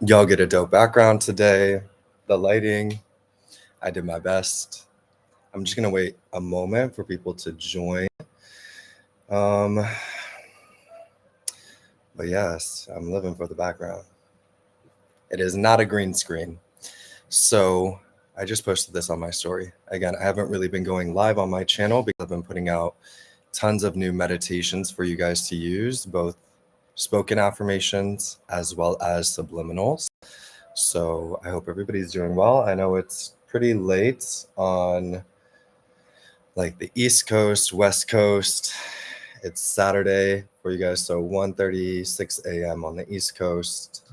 Y'all get a dope background today. The lighting, I did my best. I'm just gonna wait a moment for people to join. Um, but yes, I'm living for the background. It is not a green screen. So I just posted this on my story. Again, I haven't really been going live on my channel because I've been putting out tons of new meditations for you guys to use, both spoken affirmations as well as subliminals. So I hope everybody's doing well. I know it's pretty late on like the East Coast, West Coast. It's Saturday for you guys, so 1:36 a.m. on the East Coast,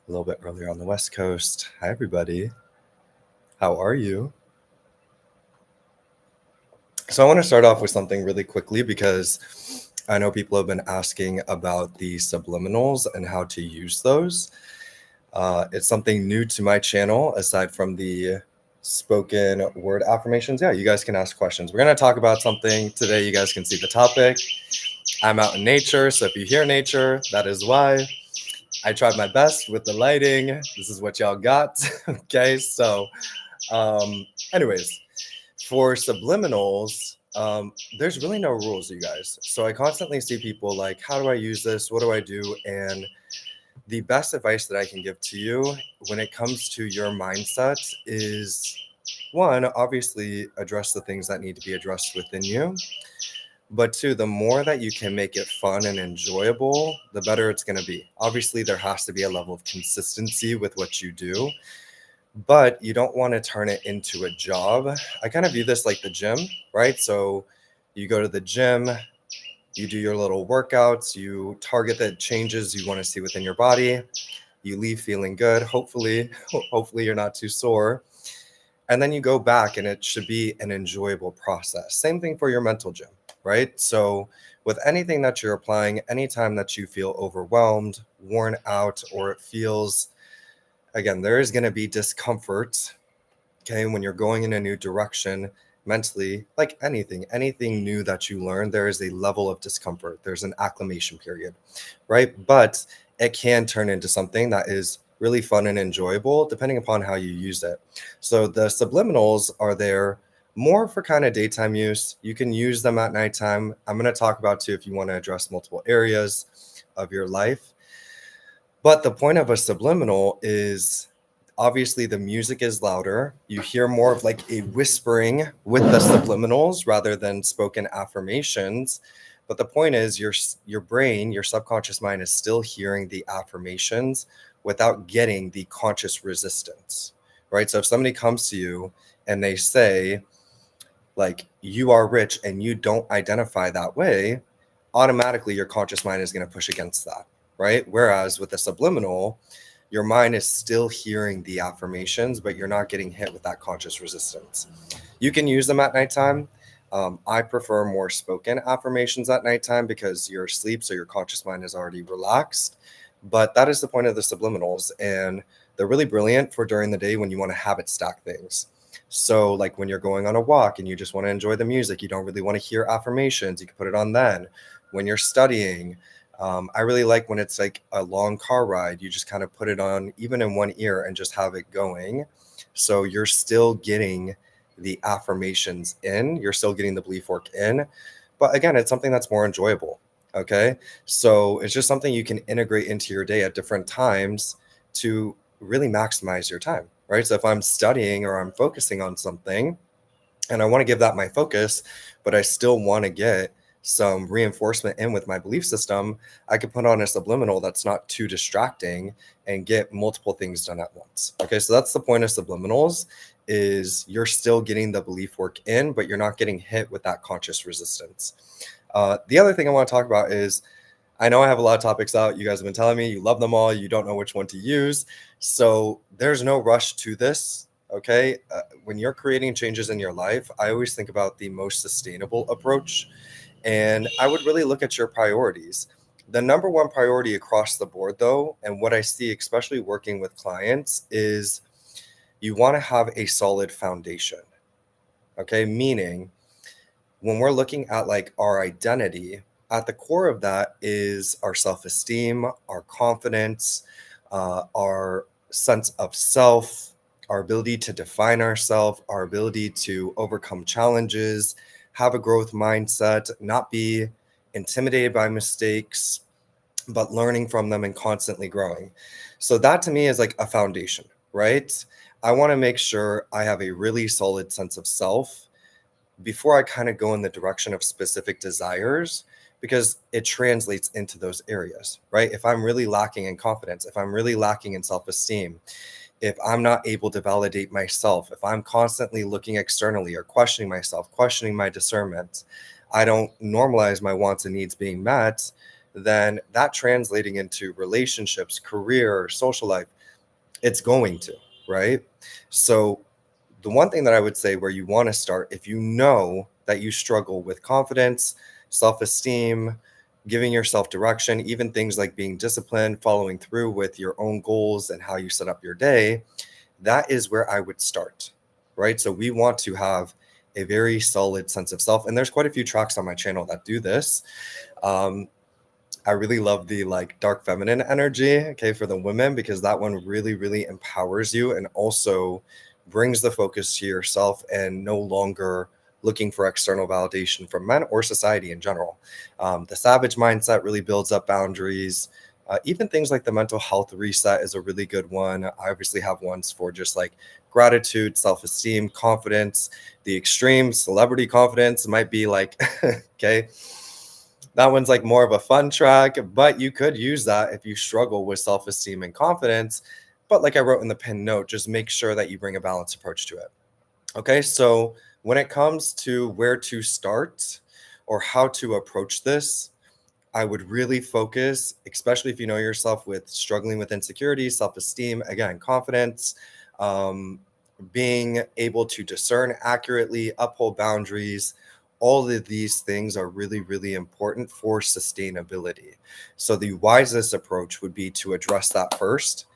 a little bit earlier on the West Coast. Hi, everybody. How are you? So I want to start off with something really quickly because I know people have been asking about the subliminals and how to use those. It's something new to my channel aside from the spoken word affirmations. Yeah, you guys can ask questions. We're going to talk about something today. You guys can see the topic. I'm out in nature, so if you hear nature, that is why. I tried my best with the lighting. This is what y'all got. Okay, so anyways, for subliminals, there's really no rules, you guys. So I constantly see people like, how do I use this? What do I do? And the best advice that I can give to you when it comes to your mindset is one, obviously address the things that need to be addressed within you. But two, the more that you can make it fun and enjoyable, the better it's going to be. Obviously, there has to be a level of consistency with what you do, but you don't want to turn it into a job. I kind of view this like the gym, right? So you go to the gym, you do your little workouts, you target the changes you want to see within your body, you leave feeling good, hopefully you're not too sore, and then you go back and it should be an enjoyable process. Same thing for your mental gym, right? So with anything that you're applying, anytime that you feel overwhelmed, worn out, or it feels, again, there is going to be discomfort, okay, when you're going in a new direction mentally, like anything new that you learn, there is a level of discomfort. There's an acclimation period, right? But it can turn into something that is really fun and enjoyable depending upon how you use it. So the subliminals are there more for kind of daytime use. You can use them at nighttime. I'm going to talk about too if you want to address multiple areas of your life. But the point of a subliminal is obviously the music is louder. You hear more of like a whispering with the subliminals rather than spoken affirmations. But the point is your brain, your subconscious mind is still hearing the affirmations without getting the conscious resistance, right? So if somebody comes to you and they say, like, you are rich and you don't identify that way, automatically your conscious mind is going to push against that, right? Whereas with a subliminal, your mind is still hearing the affirmations, but you're not getting hit with that conscious resistance. You can use them at nighttime. I prefer more spoken affirmations at nighttime because you're asleep, so your conscious mind is already relaxed. But that is the point of the subliminals, and they're really brilliant for during the day when you want to habit stack things. So like when you're going on a walk and you just want to enjoy the music, you don't really want to hear affirmations, you can put it on then. When you're studying, I really like when it's like a long car ride, you just kind of put it on even in one ear and just have it going. So you're still getting the affirmations in, you're still getting the belief work in. But again, it's something that's more enjoyable. Okay. So it's just something you can integrate into your day at different times to really maximize your time, right? So if I'm studying or I'm focusing on something and I want to give that my focus, but I still want to get some reinforcement in with my belief system, I could put on a subliminal that's not too distracting and get multiple things done at once. Okay, so that's the point of subliminals, is you're still getting the belief work in, but you're not getting hit with that conscious resistance. The other thing I want to talk about is, I know I have a lot of topics out. You guys have been telling me you love them all. You don't know which one to use. So there's no rush to this. Okay. When you're creating changes in your life, I always think about the most sustainable approach. And I would really look at your priorities. The number one priority across the board, though, and what I see, especially working with clients, is you want to have a solid foundation. Okay. Meaning, when we're looking at like our identity, at the core of that is our self-esteem, our confidence, our sense of self, our ability to define ourselves, our ability to overcome challenges, have a growth mindset, not be intimidated by mistakes, but learning from them and constantly growing. So that to me is like a foundation, right? I want to make sure I have a really solid sense of self before I kind of go in the direction of specific desires, because it translates into those areas, right? If I'm really lacking in confidence, if I'm really lacking in self esteem, if I'm not able to validate myself, if I'm constantly looking externally or questioning myself, questioning my discernment, I don't normalize my wants and needs being met, then that translating into relationships, career, social life, it's going to, right? So the one thing that I would say where you want to start, if you know that you struggle with confidence, self esteem, giving yourself direction, even things like being disciplined, following through with your own goals and how you set up your day, that is where I would start, right? So we want to have a very solid sense of self. And there's quite a few tracks on my channel that do this. Um, I really love the like dark feminine energy, okay, for the women, because that one really, really empowers you and also brings the focus to yourself and no longer looking for external validation from men or society in general. The savage mindset really builds up boundaries. Even things like the mental health reset is a really good one. I obviously have ones for just like gratitude, self esteem, confidence. The extreme celebrity confidence might be like, okay, that one's like more of a fun track, but you could use that if you struggle with self esteem and confidence. But like I wrote in the pinned note, just make sure that you bring a balanced approach to it. Okay, so when it comes to where to start or how to approach this, I would really focus, especially if you know yourself, with struggling with insecurity, self esteem, again, confidence, um, being able to discern accurately, uphold boundaries. All of these things are really, really important for sustainability. So, the wisest approach would be to address that first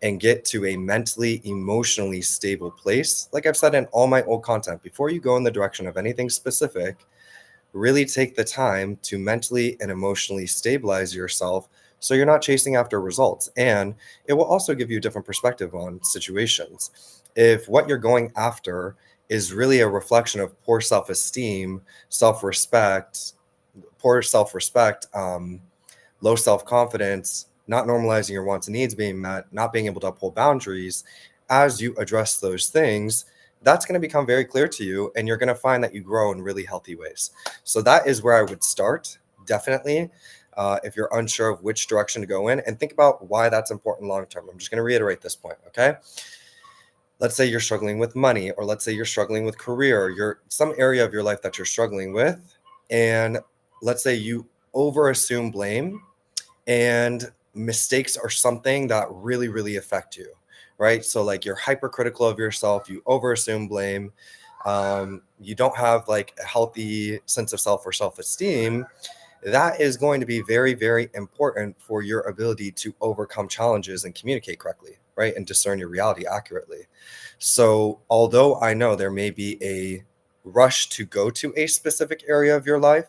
and get to a mentally, emotionally stable place. Like I've said in all my old content, before you go in the direction of anything specific, really take the time to mentally and emotionally stabilize yourself so you're not chasing after results. And it will also give you a different perspective on situations. If what you're going after is really a reflection of poor self esteem, self respect, poor self respect, low self confidence, not normalizing your wants and needs being met, not being able to uphold boundaries, as you address those things, that's going to become very clear to you. And you're going to find that you grow in really healthy ways. So that is where I would start, definitely. If you're unsure of which direction to go in, and think about why that's important long term. I'm just going to reiterate this point, okay? Let's say you're struggling with money, or let's say you're struggling with career, you're some area of your life that you're struggling with, and let's say you over assume blame, and mistakes are something that really, really affect you, right? So like you're hypercritical of yourself, you over assume blame, you don't have like a healthy sense of self or self-esteem. That is going to be very, very important for your ability to overcome challenges and communicate correctly, right? And discern your reality accurately. So although I know there may be a rush to go to a specific area of your life,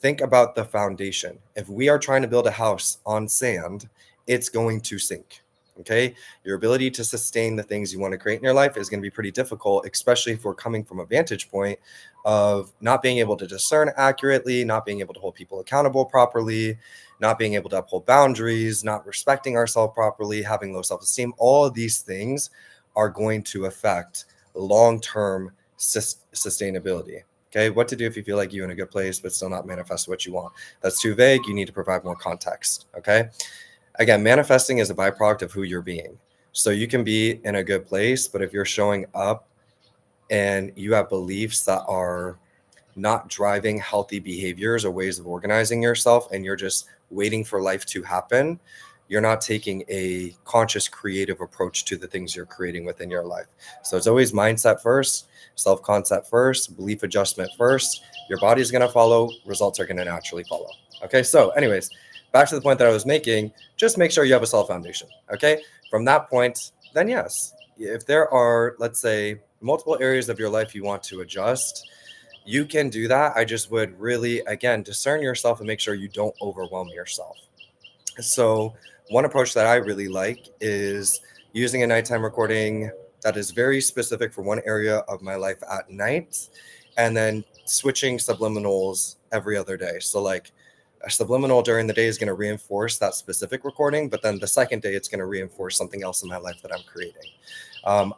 think about the foundation. If we are trying to build a house on sand, it's going to sink. Okay. Your ability to sustain the things you want to create in your life is going to be pretty difficult, especially if we're coming from a vantage point of not being able to discern accurately, not being able to hold people accountable properly, not being able to uphold boundaries, not respecting ourselves properly, having low self esteem. All of these things are going to affect long term sustainability. Okay, what to do if you feel like you're in a good place but still not manifest what you want? That's too vague. You need to provide more context. Okay, again, manifesting is a byproduct of who you're being. So you can be in a good place, but if you're showing up and you have beliefs that are not driving healthy behaviors or ways of organizing yourself, and you're just waiting for life to happen, you're not taking a conscious, creative approach to the things you're creating within your life. So it's always mindset first, self-concept first, belief adjustment first. Your body's going to follow, results are going to naturally follow. Okay, so anyways, back to the point that I was making, just make sure you have a solid foundation. Okay, from that point, then yes, if there are, let's say, multiple areas of your life you want to adjust, you can do that. I just would really, again, discern yourself and make sure you don't overwhelm yourself. So one approach that I really like is using a nighttime recording that is very specific for one area of my life at night, and then switching subliminals every other day. So like a subliminal during the day is going to reinforce that specific recording, but then the second day it's going to reinforce something else in my life that I'm creating.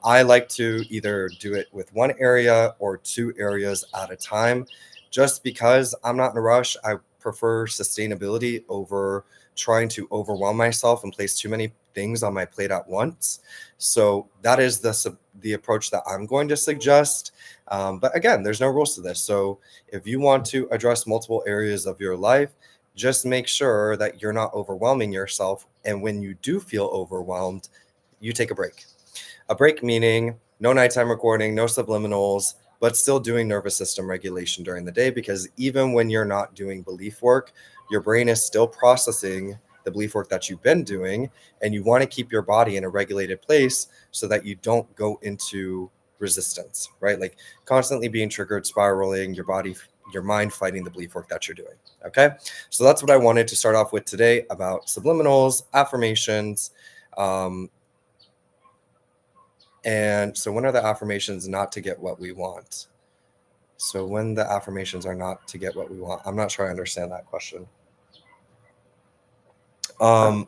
I like to either do it with one area or two areas at a time, just because I'm not in a rush. I prefer sustainability over trying to overwhelm myself and place too many things on my plate at once. So that is the approach that I'm going to suggest. But again, there's no rules to this. So if you want to address multiple areas of your life, just make sure that you're not overwhelming yourself. And when you do feel overwhelmed, you take a break. A break meaning no nighttime recording, no subliminals, but still doing nervous system regulation during the day, because even when you're not doing belief work, your brain is still processing the belief work that you've been doing, and you want to keep your body in a regulated place so that you don't go into resistance, right? Like constantly being triggered, spiraling, your mind fighting the belief work that you're doing. Okay. So that's what I wanted to start off with today about subliminals, affirmations. And so when are the affirmations not to get what we want? So when the affirmations are not to get what we want, I'm not sure I understand that question. But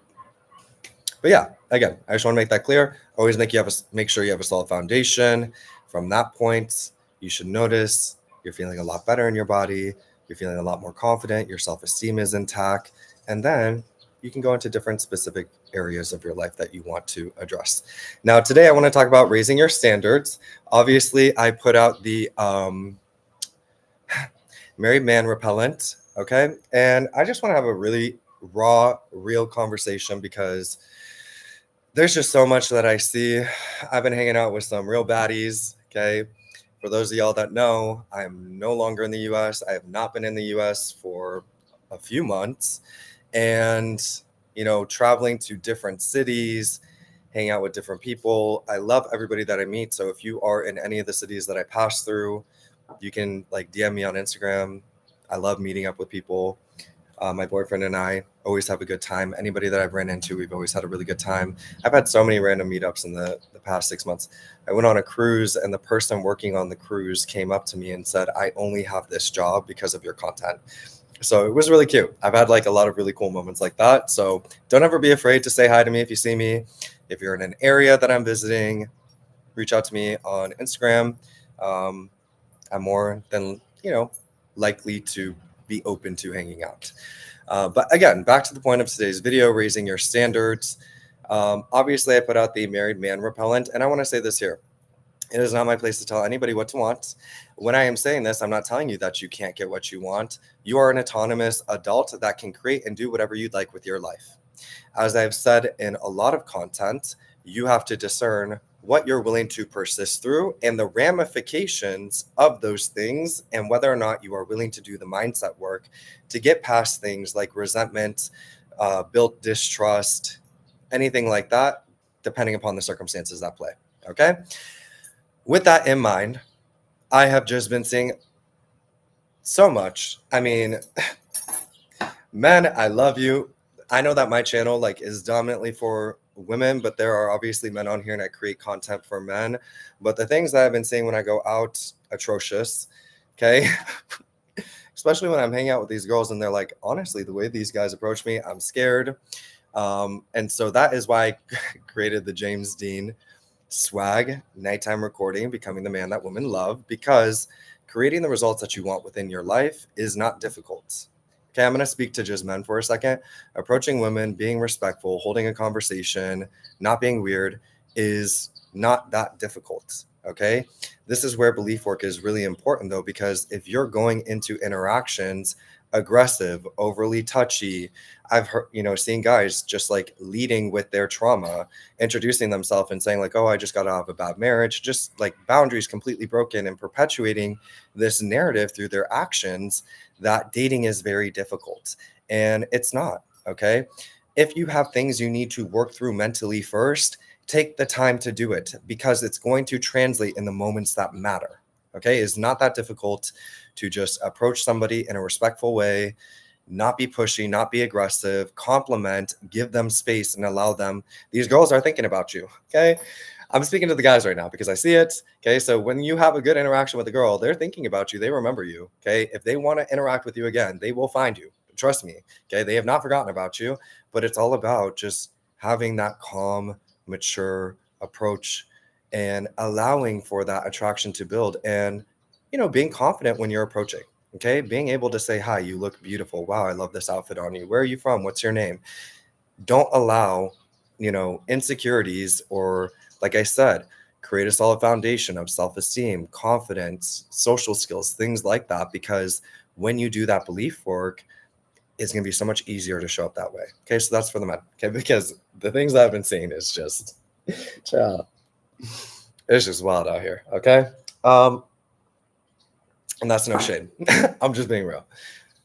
yeah, again, I just want to make that clear. Always make sure you have a solid foundation. From that point, you should notice you're feeling a lot better in your body. You're feeling a lot more confident. Your self-esteem is intact. And then you can go into different specific areas of your life that you want to address. Now, today I want to talk about raising your standards. Obviously, I put out the married man repellent, okay? And I just want to have a really raw, real conversation because there's just so much that I see. I've been hanging out with some real baddies, okay? For those of y'all that know, I'm no longer in the US. I have not been in the US for a few months. And, traveling to different cities, hanging out with different people. I love everybody that I meet. So if you are in any of the cities that I pass through, you can DM me on Instagram. I love meeting up with people. My boyfriend and I always have a good time. Anybody that I've ran into, we've always had a really good time. I've had so many random meetups in the past 6 months. I went on a cruise, and the person working on the cruise came up to me and said, "I only have this job because of your content." So it was really cute. I've had a lot of really cool moments like that. So don't ever be afraid to say hi to me if you see me. If you're in an area that I'm visiting, reach out to me on Instagram. I'm more than, likely to be open to hanging out. But again, back to the point of today's video, raising your standards. Obviously, I put out the married man repellent, and I want to say this here. It is not my place to tell anybody what to want. When I am saying this, I'm not telling you that you can't get what you want. You are an autonomous adult that can create and do whatever you'd like with your life. As I've said in a lot of content, you have to discern what you're willing to persist through and the ramifications of those things, and whether or not you are willing to do the mindset work to get past things like resentment, build distrust, anything like that, depending upon the circumstances at play. Okay? With that in mind, I have just been seeing so much. I mean, men, I love you. I know that my channel is dominantly for women, but there are obviously men on here, and I create content for men. But the things that I've been seeing when I go out, atrocious. Okay. Especially when I'm hanging out with these girls and they're like, honestly, the way these guys approach me, I'm scared. And so that is why I created the James Dean swag nighttime recording, becoming the man that women love, because creating the results that you want within your life is not difficult. Okay, I'm going to speak to just men for a second. Approaching women, being respectful, holding a conversation, not being weird is not that difficult. Okay, this is where belief work is really important, though, because if you're going into interactions aggressive, overly touchy, I've heard, seen guys just leading with their trauma, introducing themselves and saying oh, I just got out of a bad marriage, just boundaries completely broken, and perpetuating this narrative through their actions that dating is very difficult. And it's not. Okay. If you have things you need to work through mentally first, take the time to do it, because it's going to translate in the moments that matter. Okay, it's not that difficult to just approach somebody in a respectful way, not be pushy, not be aggressive, compliment, give them space and allow them. These girls are thinking about you. Okay. I'm speaking to the guys right now because I see it. Okay. So when you have a good interaction with a girl, they're thinking about you. They remember you. Okay. If they want to interact with you again, they will find you. Trust me. Okay. They have not forgotten about you, but it's all about just having that calm, mature approach and allowing for that attraction to build and, being confident when you're approaching. Okay, being able to say, hi, you look beautiful. Wow, I love this outfit on you. Where are you from? What's your name? Don't allow, insecurities or, like I said, create a solid foundation of self esteem, confidence, social skills, things like that. Because when you do that belief work, it's going to be so much easier to show up that way. Okay, so that's for the men. Okay, because the things that I've been seeing is just, child, it's just wild out here. Okay. Um, and that's no shade. I'm just being real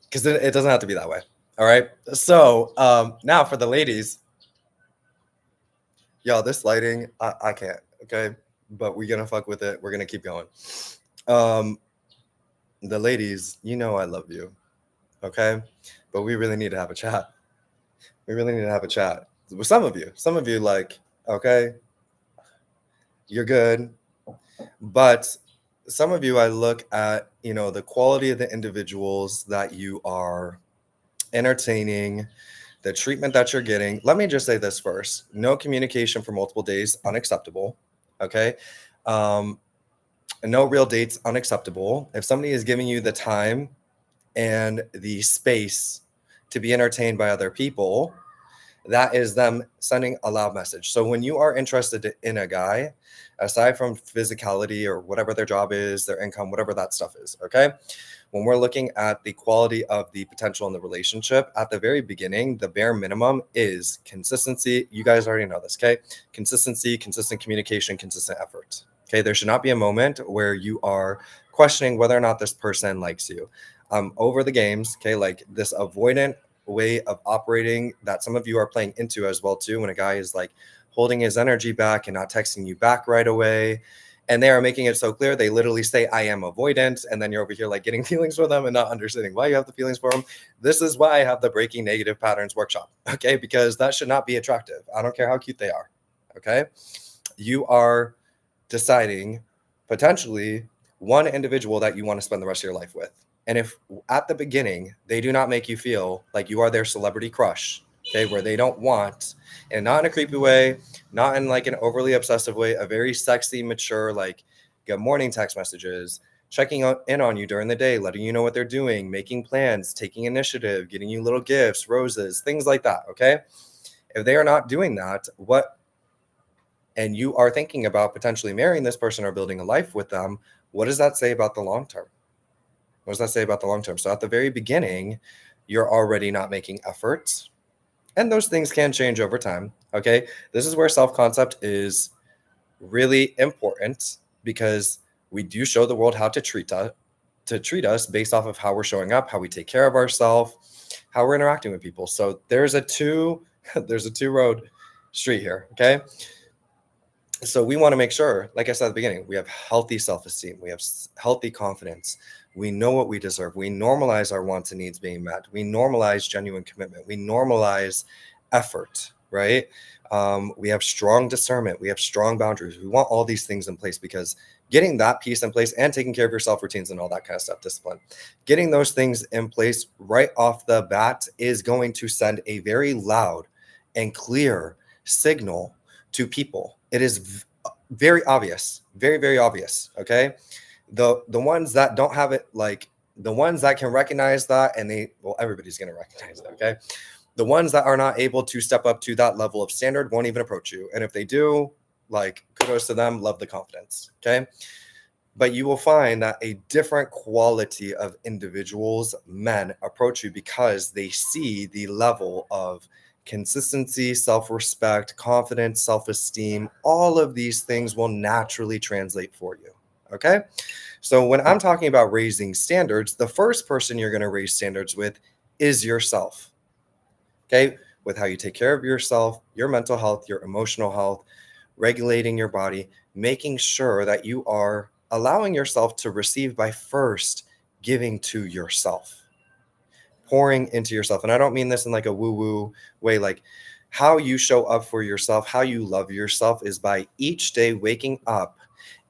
because it doesn't have to be that way. All right. So now for the ladies, y'all, this lighting, I can't. Okay. But we're going to fuck with it. We're going to keep going. Um, the ladies, I love you. Okay. But we really need to have a chat. We really need to have a chat. With some of you, like, okay, you're good. But some of you, I look at, the quality of the individuals that you are entertaining, the treatment that you're getting. Let me just say this first. No communication for multiple days, unacceptable. Okay. Um, no real dates, unacceptable. If somebody is giving you the time and the space to be entertained by other people, that is them sending a loud message. So when you are interested in a guy, aside from physicality or whatever their job is, their income, whatever that stuff is, okay? When we're looking at the quality of the potential in the relationship, at the very beginning, the bare minimum is consistency. You guys already know this, okay? Consistency, consistent communication, consistent effort. Okay, there should not be a moment where you are questioning whether or not this person likes you. Over the games, okay, like this avoidant way of operating that some of you are playing into as well too, when a guy is like holding his energy back and not texting you back right away, and they are making it so clear, they literally say, I am avoidant, and then you're over here like getting feelings for them and not understanding why you have the feelings for them. This is why I have the breaking negative patterns workshop, okay? Because that should not be attractive. I don't care how cute they are, okay? You are deciding potentially one individual that you want to spend the rest of your life with. And if at the beginning they do not make you feel like you are their celebrity crush, okay, where they don't want, and not in a creepy way, not in like an overly obsessive way, a very sexy, mature, like good morning text messages, checking in on you during the day, letting you know what they're doing, making plans, taking initiative, getting you little gifts, roses, things like that, okay? If they are not doing that, and you are thinking about potentially marrying this person or building a life with them, what does that say about the long term? What does that say about the long term? So at the very beginning, you're already not making efforts, and those things can change over time. Okay. This is where self-concept is really important because we do show the world how to treat us based off of how we're showing up, how we take care of ourselves, how we're interacting with people. So there's a two road street here. Okay. So we want to make sure, like I said at the beginning, we have healthy self-esteem, we have healthy confidence, we know what we deserve, we normalize our wants and needs being met, we normalize genuine commitment, we normalize effort, right? We have strong discernment, we have strong boundaries. We want all these things in place because getting that piece in place and taking care of yourself, routines and all that kind of stuff, discipline, getting those things in place right off the bat is going to send a very loud and clear signal to people. It is very obvious, very, very obvious. Okay. The ones that don't have it, like the ones that can recognize that, and everybody's going to recognize it. Okay. The ones that are not able to step up to that level of standard won't even approach you. And if they do, like, kudos to them, love the confidence. Okay. But you will find that a different quality of individuals, men, approach you because they see the level of consistency, self-respect, confidence, self-esteem. All of these things will naturally translate for you. Okay. So when I'm talking about raising standards, the first person you're going to raise standards with is yourself. Okay. With how you take care of yourself, your mental health, your emotional health, regulating your body, making sure that you are allowing yourself to receive by first giving to yourself, pouring into yourself. And I don't mean this in like a woo woo way, like how you show up for yourself, how you love yourself is by each day waking up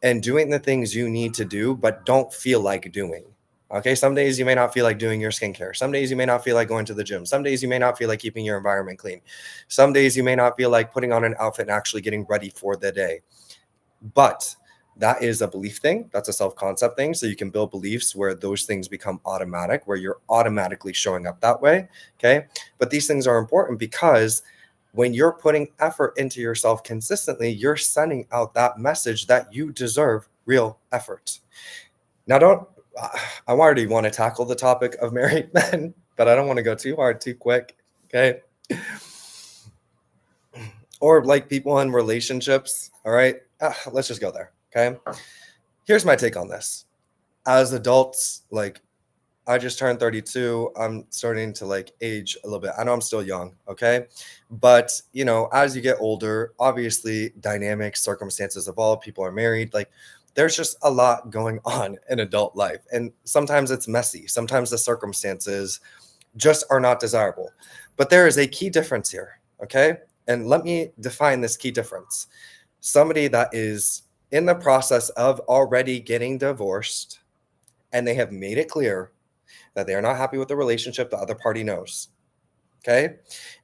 and doing the things you need to do, but don't feel like doing. Okay. Some days you may not feel like doing your skincare. Some days you may not feel like going to the gym. Some days you may not feel like keeping your environment clean. Some days you may not feel like putting on an outfit and actually getting ready for the day. But that is a belief thing. That's a self-concept thing. So you can build beliefs where those things become automatic, where you're automatically showing up that way. Okay. But these things are important because when you're putting effort into yourself consistently, you're sending out that message that you deserve real effort. Now, don't, I already want to tackle the topic of married men, but I don't want to go too hard too quick. Okay. Or like people in relationships. All right. Let's just go there. Okay. Here's my take on this. As adults, like I just turned 32. I'm starting to like age a little bit. I know I'm still young, okay? But, as you get older, obviously dynamics, circumstances evolve, people are married, like there's just a lot going on in adult life. And sometimes it's messy. Sometimes the circumstances just are not desirable. But there is a key difference here, okay? And let me define this key difference. Somebody that is in the process of already getting divorced and they have made it clear that they are not happy with the relationship, the other party knows. Okay.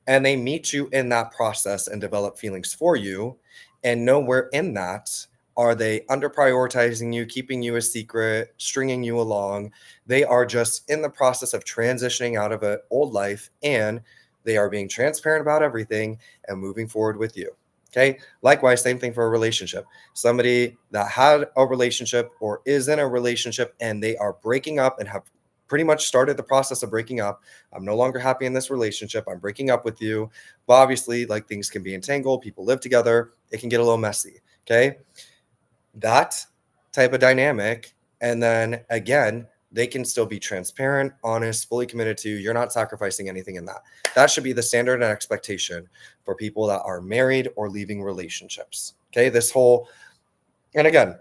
And they meet you in that process and develop feelings for you. And nowhere in that are they under prioritizing you, keeping you a secret, stringing you along. They are just in the process of transitioning out of an old life and they are being transparent about everything and moving forward with you. Okay. Likewise, same thing for a relationship. Somebody that had a relationship or is in a relationship and they are breaking up and have pretty much started the process of breaking up. I'm no longer happy in this relationship. I'm breaking up with you. But obviously, like things can be entangled. People live together. It can get a little messy. Okay. That type of dynamic. And then again, they can still be transparent, honest, fully committed to you. You're not sacrificing anything in that. That should be the standard and expectation for people that are married or leaving relationships. Okay. And again,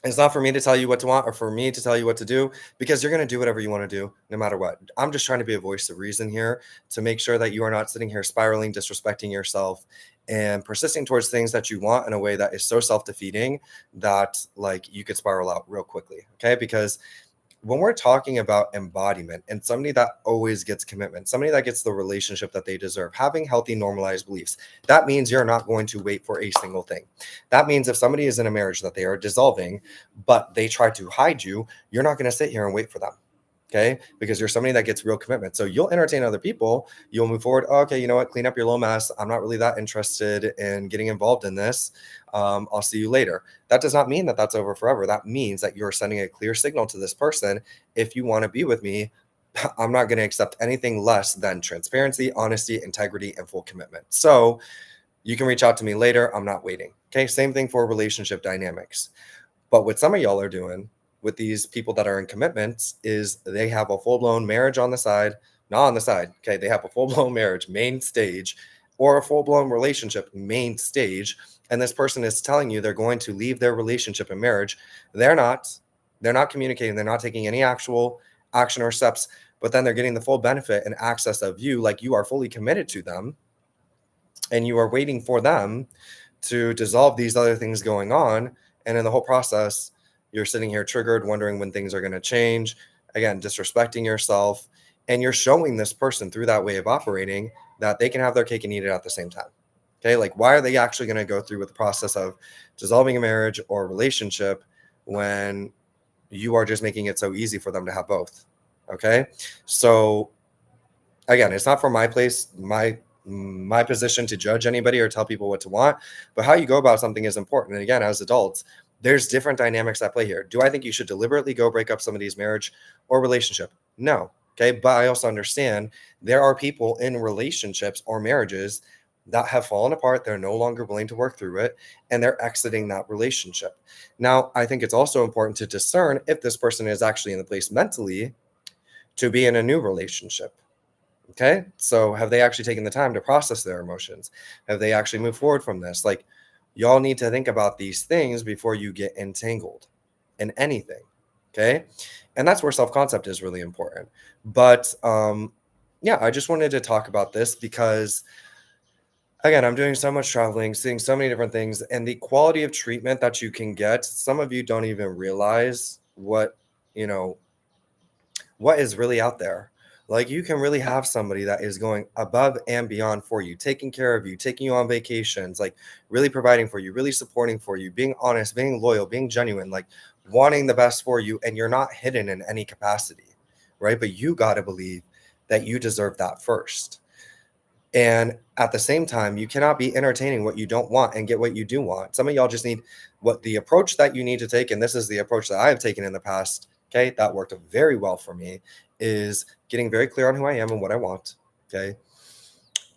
it's not for me to tell you what to want or for me to tell you what to do because you're going to do whatever you want to do no matter what. I'm just trying to be a voice of reason here to make sure that you are not sitting here spiraling, disrespecting yourself and persisting towards things that you want in a way that is so self-defeating that like you could spiral out real quickly. Okay. Because when we're talking about embodiment and somebody that always gets commitment, somebody that gets the relationship that they deserve, having healthy, normalized beliefs, that means you're not going to wait for a single thing. That means if somebody is in a marriage that they are dissolving, but they try to hide you, you're not going to sit here and wait for them. Okay. Because you're somebody that gets real commitment. So you'll entertain other people. You'll move forward. Oh, okay. You know what? Clean up your little mess. I'm not really that interested in getting involved in this. I'll see you later. That does not mean that that's over forever. That means that you're sending a clear signal to this person. If you want to be with me, I'm not going to accept anything less than transparency, honesty, integrity, and full commitment. So you can reach out to me later. I'm not waiting. Okay. Same thing for relationship dynamics. But what some of y'all are doing with these people that are in commitments is they have a full-blown marriage on the side, not on the side. Okay. They have a full-blown marriage, main stage, or a full-blown relationship, main stage. And this person is telling you they're going to leave their relationship and marriage. They're not. They're not communicating. They're not taking any actual action or steps, but then they're getting the full benefit and access of you, like you are fully committed to them and you are waiting for them to dissolve these other things going on. And in the whole process, you're sitting here triggered, wondering when things are going to change. Again, disrespecting yourself. And you're showing this person through that way of operating that they can have their cake and eat it at the same time. Okay. Like, why are they actually going to go through with the process of dissolving a marriage or a relationship when you are just making it so easy for them to have both? Okay. So again, it's not from my position to judge anybody or tell people what to want, but how you go about something is important. And again, as adults, there's different dynamics at play here. Do I think you should deliberately go break up somebody's marriage or relationship? No. Okay. But I also understand there are people in relationships or marriages that have fallen apart. They're no longer willing to work through it and they're exiting that relationship. Now, I think it's also important to discern if this person is actually in the place mentally to be in a new relationship. Okay. So have they actually taken the time to process their emotions? Have they actually moved forward from this? Like, y'all need to think about these things before you get entangled. in anything. Okay. And that's where self-concept is really important. But yeah, I just wanted to talk about this because again, I'm doing so much traveling, seeing so many different things, and the quality of treatment that you can get, some of you don't even realize you know, what is really out there. Like you can really have somebody that is going above and beyond for you, taking care of you, taking you on vacations, like really providing for you, really supporting for you, being honest, being loyal, being genuine, like wanting the best for you, and you're not hidden in any capacity, right? But you got to believe that you deserve that first. And at the same time, you cannot be entertaining what you don't want and get what you do want. Some of y'all just need what the approach that you need to take, and this is the approach that I have taken in the past. Okay, that worked very well for me, is getting very clear on who I am and what I want. Okay,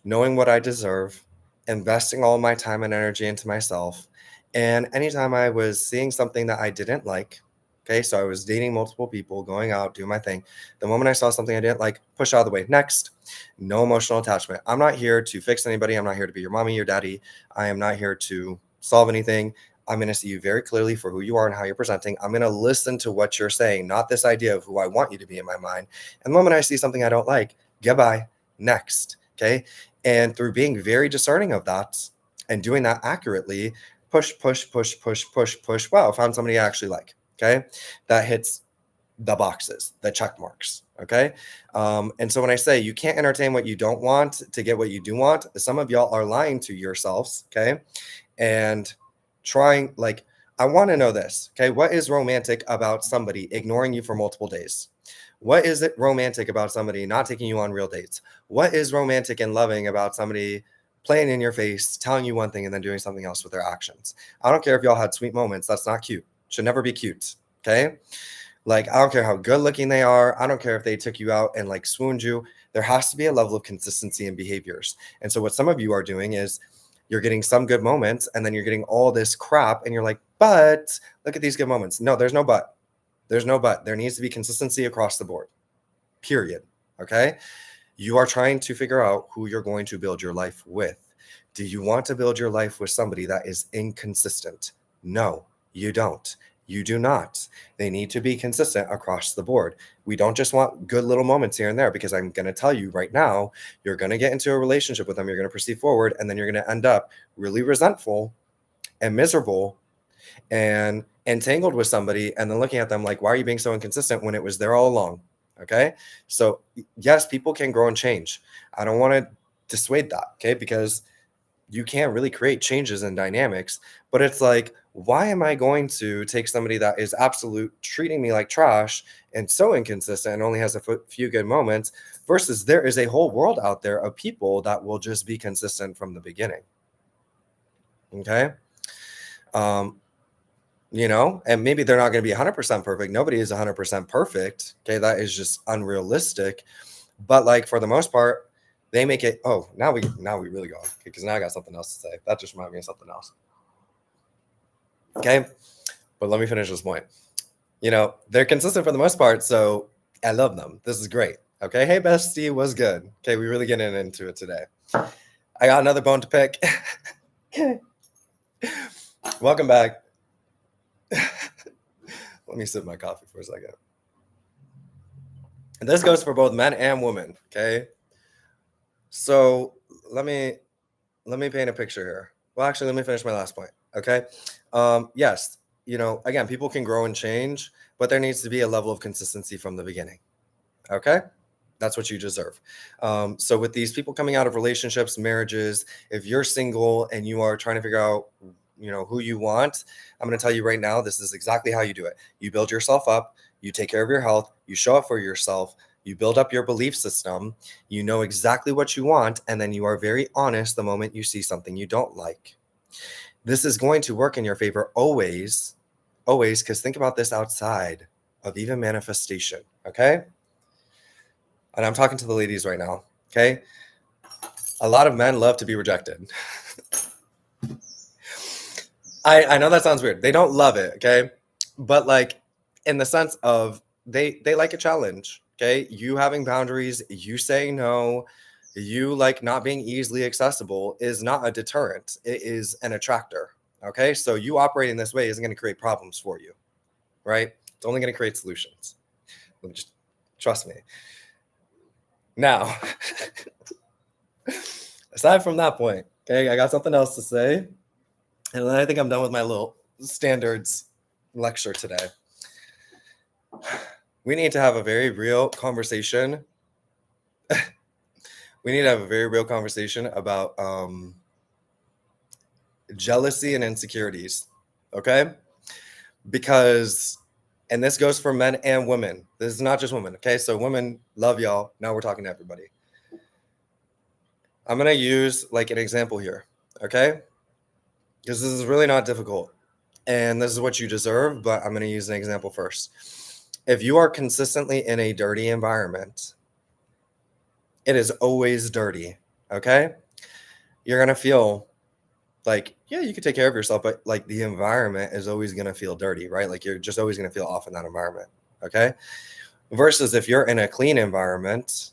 knowing what I deserve, investing all my time and energy into myself. And anytime I was seeing something that I didn't like, okay, so I was dating multiple people, going out, doing my thing. The moment I saw something I didn't like, push out of the way. Next, no emotional attachment. I'm not here to fix anybody. I'm not here to be your mommy, your daddy. I am not here to solve anything. I'm going to see you very clearly for who you are and how you're presenting. I'm going to listen to what you're saying, not this idea of who I want you to be in my mind. And the moment I see something I don't like, goodbye. Next. Okay. And through being very discerning of that and doing that accurately, push, push, push, push, push, push. Wow, I found somebody I actually like. Okay. That hits the boxes, the check marks. Okay. And so when I say you can't entertain what you don't want to get what you do want, some of y'all are lying to yourselves. Okay. And trying, like, I want to know this. Okay. What is romantic about somebody ignoring you for multiple days? What is it romantic about somebody not taking you on real dates? What is romantic and loving about somebody playing in your face, telling you one thing and then doing something else with their actions? I don't care if y'all had sweet moments. That's not cute. Should never be cute. Okay. Like, I don't care how good looking they are. I don't care if they took you out and like swooned you. There has to be a level of consistency in behaviors. And so what some of you are doing is you're getting some good moments and then you're getting all this crap and you're like, but look at these good moments. No, there's no but. There's no but. There needs to be consistency across the board. Period. Okay? You are trying to figure out who you're going to build your life with. Do you want to build your life with somebody that is inconsistent? No, you don't. You do not. They need to be consistent across the board. We don't just want good little moments here and there, because I'm going to tell you right now, you're going to get into a relationship with them, you're going to proceed forward, and then you're going to end up really resentful and miserable and entangled with somebody, and then looking at them like, why are you being so inconsistent when it was there all along? Okay. So yes, people can grow and change. I don't want to dissuade that. Okay. Because you can't really create changes in dynamics, but it's like, why am I going to take somebody that is absolute treating me like trash and so inconsistent and only has a few good moments versus there is a whole world out there of people that will just be consistent from the beginning. Okay. And maybe they're not going to be 100% perfect. Nobody is 100% perfect. Okay. That is just unrealistic. But like, for the most part, they make it. Oh, now we really go. Because now I got something else to say. That just reminded me of something else. Okay. But let me finish this point. They're consistent for the most part. So I love them. This is great. Okay. Hey, bestie, what's good? Okay. We really getting into it today. I got another bone to pick. Okay. Welcome back. Let me sip my coffee for a second. And this goes for both men and women. Okay. So let me paint a picture here. Well, actually, let me finish my last point. Okay. Yes, again, people can grow and change, but there needs to be a level of consistency from the beginning. Okay. That's what you deserve. So with these people coming out of relationships, marriages, if you're single and you are trying to figure out, who you want, I'm going to tell you right now, this is exactly how you do it. You build yourself up, you take care of your health, you show up for yourself, you build up your belief system, you know exactly what you want, and then you are very honest the moment you see something you don't like. This is going to work in your favor always, because think about this outside of even manifestation, okay? And I'm talking to the ladies right now, okay? A lot of men love to be rejected. I know that sounds weird. They don't love it, okay? But like, in the sense of they like a challenge, okay? You having boundaries, you saying no, you like not being easily accessible is not a deterrent. It is an attractor, okay? So you operating this way isn't going to create problems for you, right? It's only going to create solutions. Just trust me. Now, aside from that point, okay, I got something else to say. And then I think I'm done with my little standards lecture today. We need to have a very real conversation. We need to have a very real conversation about jealousy and insecurities, okay? Because, and this goes for men and women. This is not just women, okay? So women, love y'all. Now we're talking to everybody. I'm going to use like an example here, okay? Because this is really not difficult. And this is what you deserve, but I'm going to use an example first. If you are consistently in a dirty environment, it is always dirty, okay? You're going to feel like, yeah, you can take care of yourself, but like the environment is always going to feel dirty, right? Like you're just always going to feel off in that environment, okay? Versus if you're in a clean environment,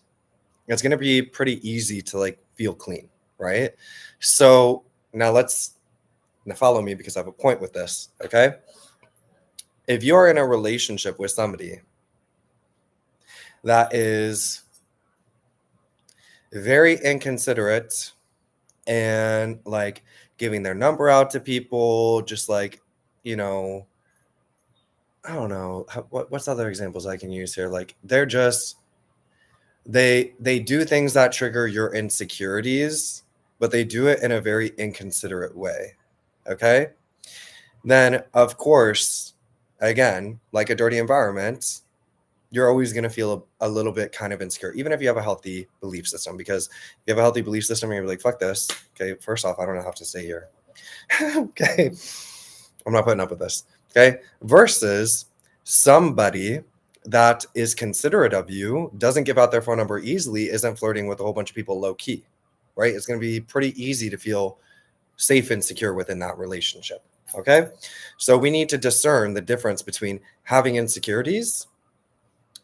it's going to be pretty easy to like feel clean, right? So now follow me because I have a point with this, okay? If you're in a relationship with somebody that is very inconsiderate and like giving their number out to people, just like, I don't know, what's other examples I can use here? Like they're just, they do things that trigger your insecurities, but they do it in a very inconsiderate way, okay? Then, of course, again, like a dirty environment, you're always going to feel a little bit kind of insecure, even if you have a healthy belief system, because if you have a healthy belief system and you're like, fuck this. Okay. First off, I don't know how to stay here. Okay. I'm not putting up with this. Okay. Versus somebody that is considerate of you, doesn't give out their phone number easily, isn't flirting with a whole bunch of people low key, right? It's going to be pretty easy to feel safe and secure within that relationship. Okay. So we need to discern the difference between having insecurities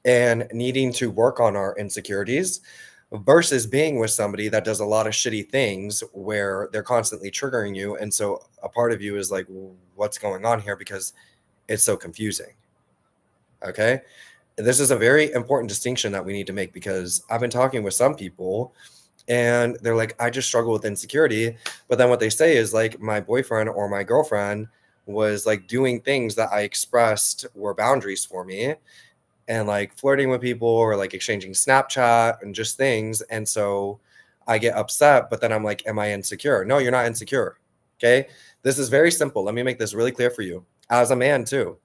and needing to work on our insecurities versus being with somebody that does a lot of shitty things where they're constantly triggering you. And so a part of you is like, what's going on here? Because it's so confusing. Okay. This is a very important distinction that we need to make, because I've been talking with some people and they're like, I just struggle with insecurity. But then what they say is like, my boyfriend or my girlfriend was like doing things that I expressed were boundaries for me, and like flirting with people or like exchanging Snapchat and just things. And so I get upset, but then I'm like, am I insecure? No, you're not insecure. Okay. This is very simple. Let me make this really clear for you as a man too.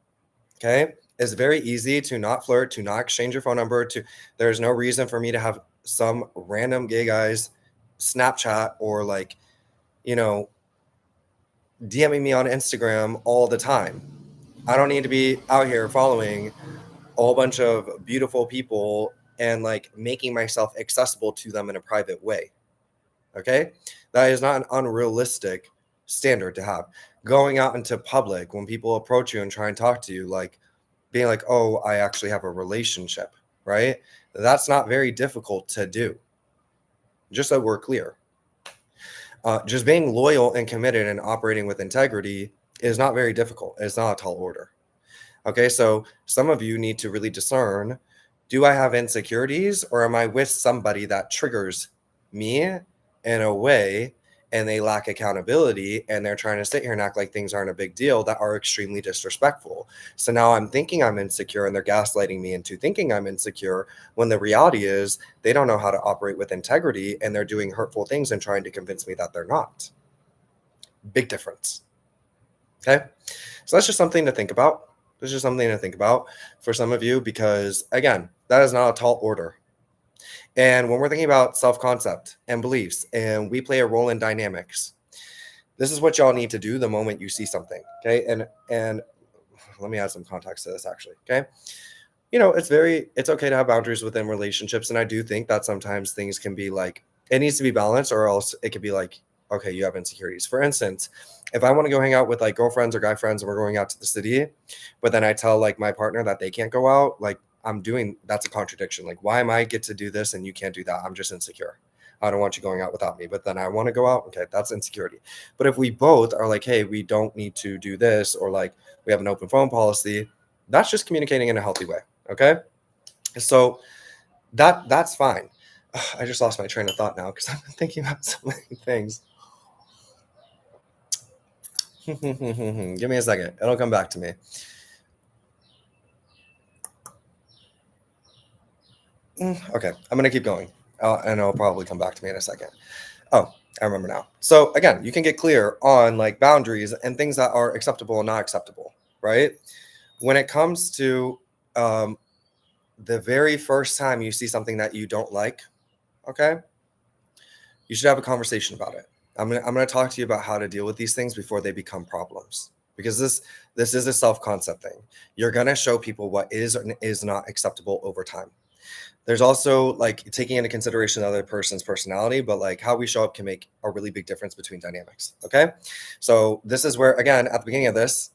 Okay. It's very easy to not flirt, to not exchange your phone number, there's no reason for me to have some random gay guys Snapchat or like, DMing me on Instagram all the time. I don't need to be out here following a whole bunch of beautiful people and like making myself accessible to them in a private way. Okay. That is not an unrealistic standard to have. Going out into public when people approach you and try and talk to you, like being like, oh, I actually have a relationship, right? That's not very difficult to do. Just so we're clear. Just being loyal and committed and operating with integrity is not very difficult. It's not a tall order. Okay, so some of you need to really discern, do I have insecurities, or am I with somebody that triggers me in a way and they lack accountability and they're trying to sit here and act like things aren't a big deal, that are extremely disrespectful. So now I'm thinking I'm insecure and they're gaslighting me into thinking I'm insecure, when the reality is they don't know how to operate with integrity and they're doing hurtful things and trying to convince me that they're not. Big difference. Okay, so that's just something to think about. This is something to think about for some of you, because again, that is not a tall order. And when we're thinking about self-concept and beliefs, and we play a role in dynamics, this is what y'all need to do the moment you see something. Okay. And let me add some context to this actually. Okay. It's okay to have boundaries within relationships. And I do think that sometimes things can be like, it needs to be balanced, or else it could be like, okay, you have insecurities. For instance, if I want to go hang out with like girlfriends or guy friends and we're going out to the city, but then I tell like my partner that they can't go out, like that's a contradiction. Like, why am I get to do this and you can't do that? I'm just insecure. I don't want you going out without me, but then I want to go out. Okay, that's insecurity. But if we both are like, hey, we don't need to do this, or like we have an open phone policy, That's just communicating in a healthy way. Okay. So that's fine. Ugh, I just lost my train of thought now because I've been thinking about so many things. Give me a second. It'll come back to me. Okay, I'm going to keep going. And it'll probably come back to me in a second. Oh, I remember now. So again, you can get clear on like boundaries and things that are acceptable and not acceptable, right? When it comes to the very first time you see something that you don't like, okay, you should have a conversation about it. I'm gonna talk to you about how to deal with these things before they become problems. Because this is a self-concept thing. You're gonna show people what is and is not acceptable over time. There's also like taking into consideration the other person's personality, but like how we show up can make a really big difference between dynamics. Okay. So this is where, again, at the beginning of this,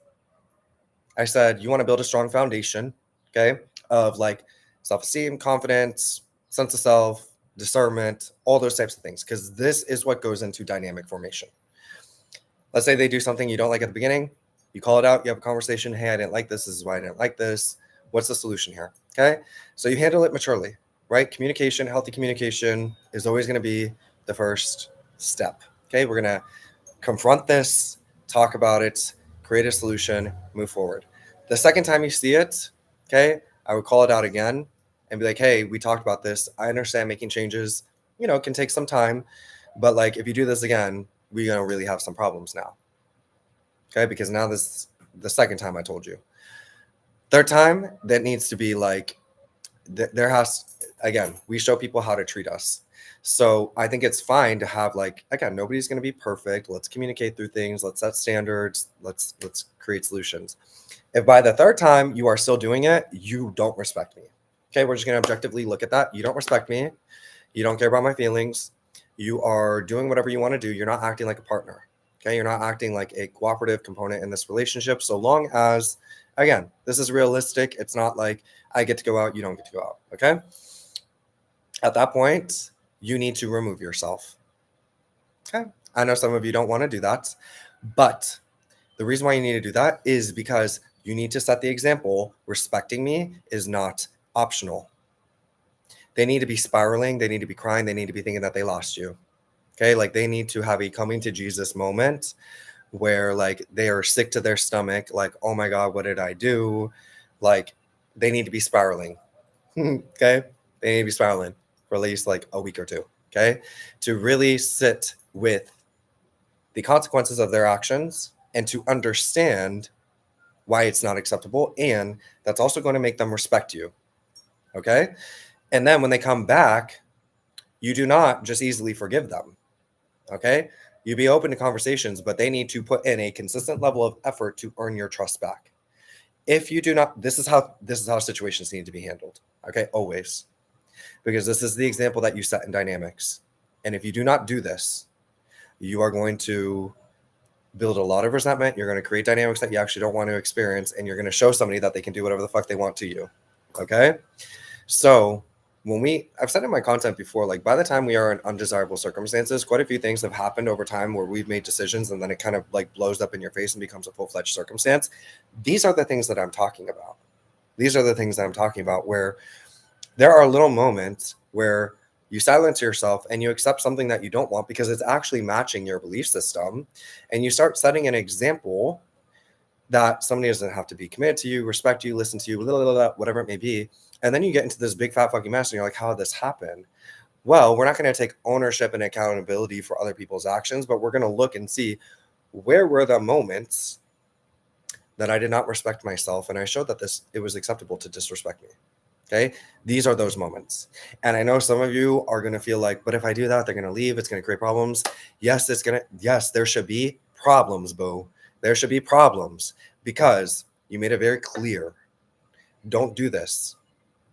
I said you want to build a strong foundation, okay, of like self-esteem, confidence, sense of self, discernment, all those types of things, because this is what goes into dynamic formation. Let's say they do something you don't like at the beginning, you call it out, you have a conversation. Hey, I didn't like this. This is why I didn't like this. What's the solution here? Okay. So you handle it maturely, right? Communication, healthy communication is always going to be the first step. Okay. We're going to confront this, talk about it, create a solution, move forward. The second time you see it, okay, I would call it out again and be like, hey, we talked about this. I understand making changes, can take some time, but like if you do this again, we're going to really have some problems now. Okay, because now this is the second time I told you. Third time, that needs to be like, there has, again, we show people how to treat us. So I think it's fine to have like, again, nobody's going to be perfect. Let's communicate through things. Let's set standards. Let's create solutions. If by the third time you are still doing it, you don't respect me. Okay, we're just going to objectively look at that. You don't respect me. You don't care about my feelings. You are doing whatever you want to do. You're not acting like a partner. Okay, you're not acting like a cooperative component in this relationship. So long as, again, this is realistic. It's not like I get to go out, you don't get to go out. Okay. At that point, you need to remove yourself. Okay. I know some of you don't want to do that, but the reason why you need to do that is because you need to set the example. Respecting me is not optional. They need to be spiraling. They need to be crying. They need to be thinking that they lost you. Okay. Like they need to have a coming to Jesus moment where like they are sick to their stomach. Like, oh my God, what did I do? Like they need to be spiraling. Okay. They need to be spiraling for at least like a week or two. Okay. To really sit with the consequences of their actions and to understand why it's not acceptable. And that's also going to make them respect you. Okay. And then when they come back, you do not just easily forgive them. Okay. You be open to conversations, but they need to put in a consistent level of effort to earn your trust back. If you do not, this is how situations need to be handled. Okay. Always. Because this is the example that you set in dynamics. And if you do not do this, you are going to build a lot of resentment. You're going to create dynamics that you actually don't want to experience. And you're going to show somebody that they can do whatever the fuck they want to you. Okay. So I've said in my content before, like by the time we are in undesirable circumstances, quite a few things have happened over time where we've made decisions and then it kind of like blows up in your face and becomes a full-fledged circumstance. These are the things that I'm talking about. These are the things that I'm talking about where there are little moments where you silence yourself and you accept something that you don't want because it's actually matching your belief system. And you start setting an example that somebody doesn't have to be committed to you, respect you, listen to you, blah, blah, blah, whatever it may be. And then you get into this big fat fucking mess and you're like, how did this happen? Well, we're not going to take ownership and accountability for other people's actions, but we're going to look and see where were the moments that I did not respect myself. And I showed that it was acceptable to disrespect me. Okay. These are those moments. And I know some of you are going to feel like, but if I do that, they're going to leave. It's going to create problems. Yes, there should be problems, boo. There should be problems because you made it very clear. Don't do this.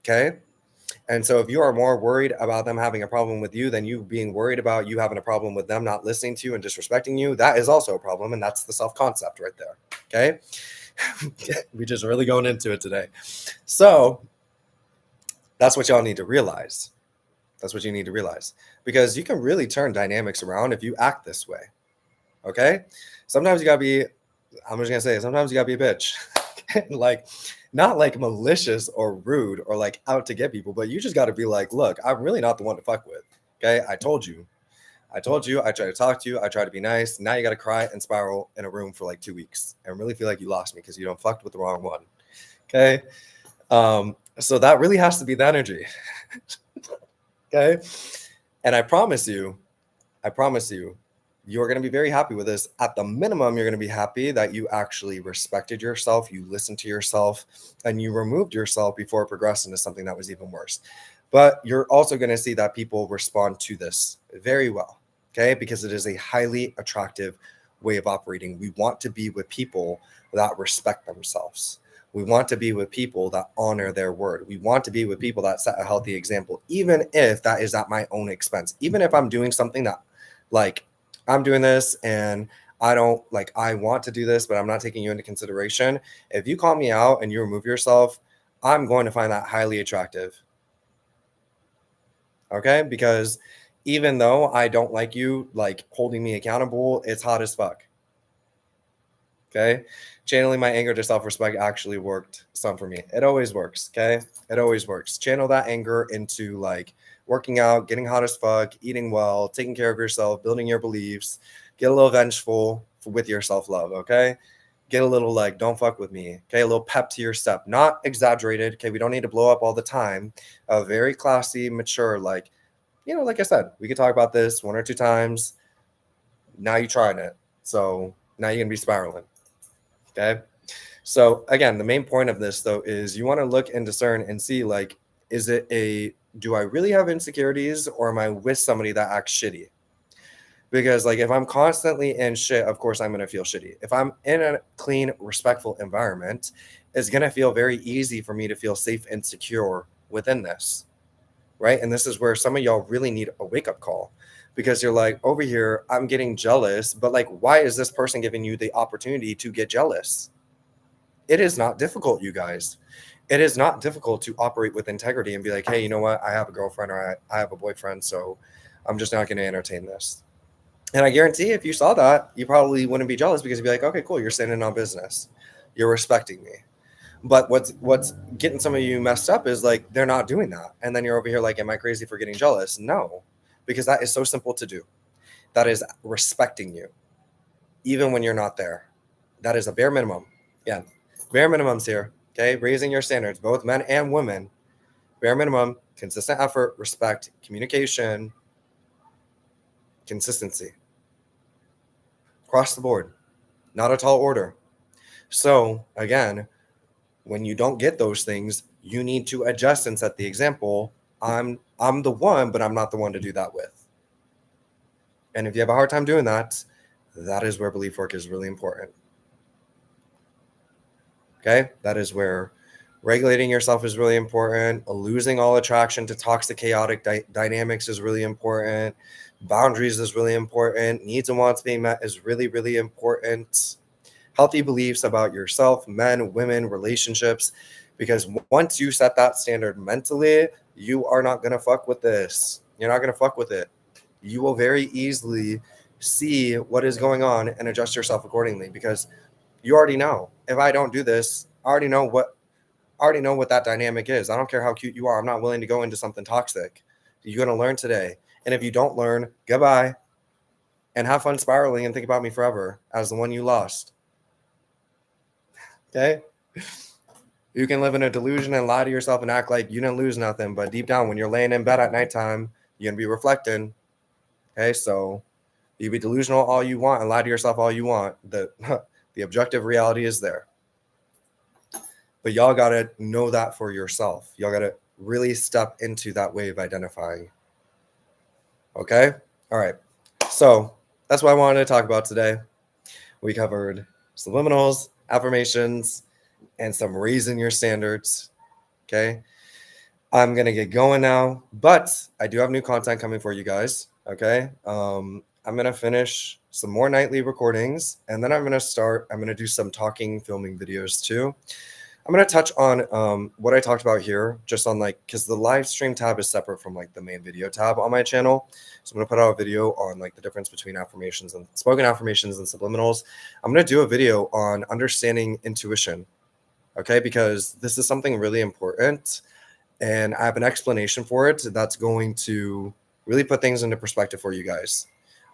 Okay. And so if you are more worried about them having a problem with you than you being worried about you having a problem with them not listening to you and disrespecting you, that is also a problem. And that's the self-concept right there. Okay. We just really going into it today. So that's what y'all need to realize. That's what you need to realize because you can really turn dynamics around if you act this way. Okay. Sometimes you gotta be, I'm just going to say, sometimes you gotta be a bitch. Like not like malicious or rude or like out to get people, but you just got to be like, look, I'm really not the one to fuck with. Okay. I told you. I tried to talk to you. I tried to be nice. Now you got to cry and spiral in a room for like 2 weeks and really feel like you lost me because you don't fucked with the wrong one. Okay. So that really has to be the energy. Okay. And I promise you, you're going to be very happy with this. At the minimum, you're going to be happy that you actually respected yourself, you listened to yourself, and you removed yourself before it progressed into something that was even worse. But you're also going to see that people respond to this very well, okay? Because it is a highly attractive way of operating. We want to be with people that respect themselves. We want to be with people that honor their word. We want to be with people that set a healthy example, even if that is at my own expense. Even if I'm doing something that, like, I'm doing this and I don't like, I want to do this, but I'm not taking you into consideration. If you call me out and you remove yourself, I'm going to find that highly attractive. Okay. Because even though I don't like you, like holding me accountable, it's hot as fuck. Okay. Channeling my anger to self-respect actually worked some for me. It always works. Okay. It always works. Channel that anger into like working out, getting hot as fuck, eating well, taking care of yourself, building your beliefs, get a little vengeful with your self-love. Okay. Get a little like, don't fuck with me. Okay. A little pep to your step, not exaggerated. Okay. We don't need to blow up all the time. Very classy, mature, like, like I said, we could talk about this 1 or 2 times. Now you're trying it. So now you're going to be spiraling. Okay. So again, the main point of this though is you want to look and discern and see like, do I really have insecurities or am I with somebody that acts shitty? Because like if I'm constantly in shit, of course I'm going to feel shitty. If I'm in a clean, respectful environment, it's going to feel very easy for me to feel safe and secure within this. Right. And this is where some of y'all really need a wake up call. Because you're like, over here, I'm getting jealous, but like, why is this person giving you the opportunity to get jealous? It is not difficult, you guys. It is not difficult to operate with integrity and be like, hey, you know what? I have a girlfriend or I have a boyfriend, so I'm just not going to entertain this. And I guarantee if you saw that, you probably wouldn't be jealous because you'd be like, okay, cool, you're standing on business. You're respecting me. But what's getting some of you messed up is like they're not doing that. And then you're over here like, am I crazy for getting jealous? No, because that is so simple to do. That is respecting you, even when you're not there. That is a bare minimum. Yeah, bare minimums here. Okay, raising your standards, both men and women. Bare minimum, consistent effort, respect, communication, consistency. Across the board, not a tall order. So again, when you don't get those things, you need to adjust and set the example. I'm the one, but I'm not the one to do that with. And if you have a hard time doing that, that is where belief work is really important. Okay? That is where regulating yourself is really important. Losing all attraction to toxic, chaotic dynamics is really important. Boundaries is really important. Needs and wants being met is really, really important. Healthy beliefs about yourself, men, women, relationships. Because once you set that standard mentally, you are not going to fuck with this. You're not going to fuck with it. You will very easily see what is going on and adjust yourself accordingly because you already know. If I don't do this, I already know what that dynamic is. I don't care how cute you are. I'm not willing to go into something toxic. You're going to learn today. And if you don't learn, goodbye. And have fun spiraling and think about me forever as the one you lost. Okay? You can live in a delusion and lie to yourself and act like you didn't lose nothing. But deep down, when you're laying in bed at nighttime, you're going to be reflecting. Okay? So you be delusional all you want and lie to yourself all you want. The objective reality is there. But y'all got to know that for yourself. Y'all got to really step into that way of identifying. Okay? All right. So that's what I wanted to talk about today. We covered subliminals, affirmations, and some raising your standards. Okay? I'm going to get going now, but I do have new content coming for you guys. Okay? I'm going to finish some more nightly recordings, and then I'm going to do some talking, filming videos too. I'm going to touch on what I talked about here, just on like, because the live stream tab is separate from like the main video tab on my channel. So I'm going to put out a video on like the difference between affirmations and spoken affirmations and subliminals. I'm going to do a video on understanding intuition. Okay, because this is something really important, and I have an explanation for it that's going to really put things into perspective for you guys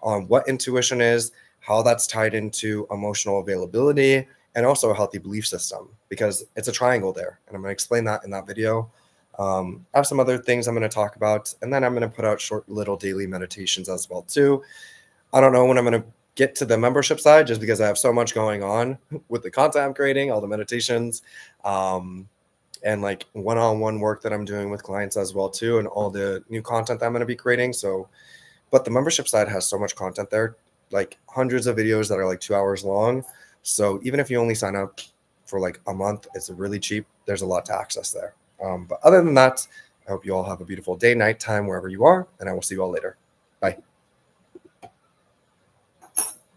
on what intuition is, how that's tied into emotional availability, and also a healthy belief system, because it's a triangle there. And I'm going to explain that in that video. I have some other things I'm going to talk about, and then I'm going to put out short little daily meditations as well too. I don't know when I'm going to get to the membership side, just because I have so much going on with the content I'm creating, all the meditations, um, and like one-on-one work that I'm doing with clients as well too, and all the new content that I'm going to be creating. So, but the membership side has so much content there, like hundreds of videos that are like 2 hours long. So even if you only sign up for like a month, it's really cheap. There's a lot to access there. But other than that, I hope you all have a beautiful day, night time, wherever you are, and I will see you all later. Bye.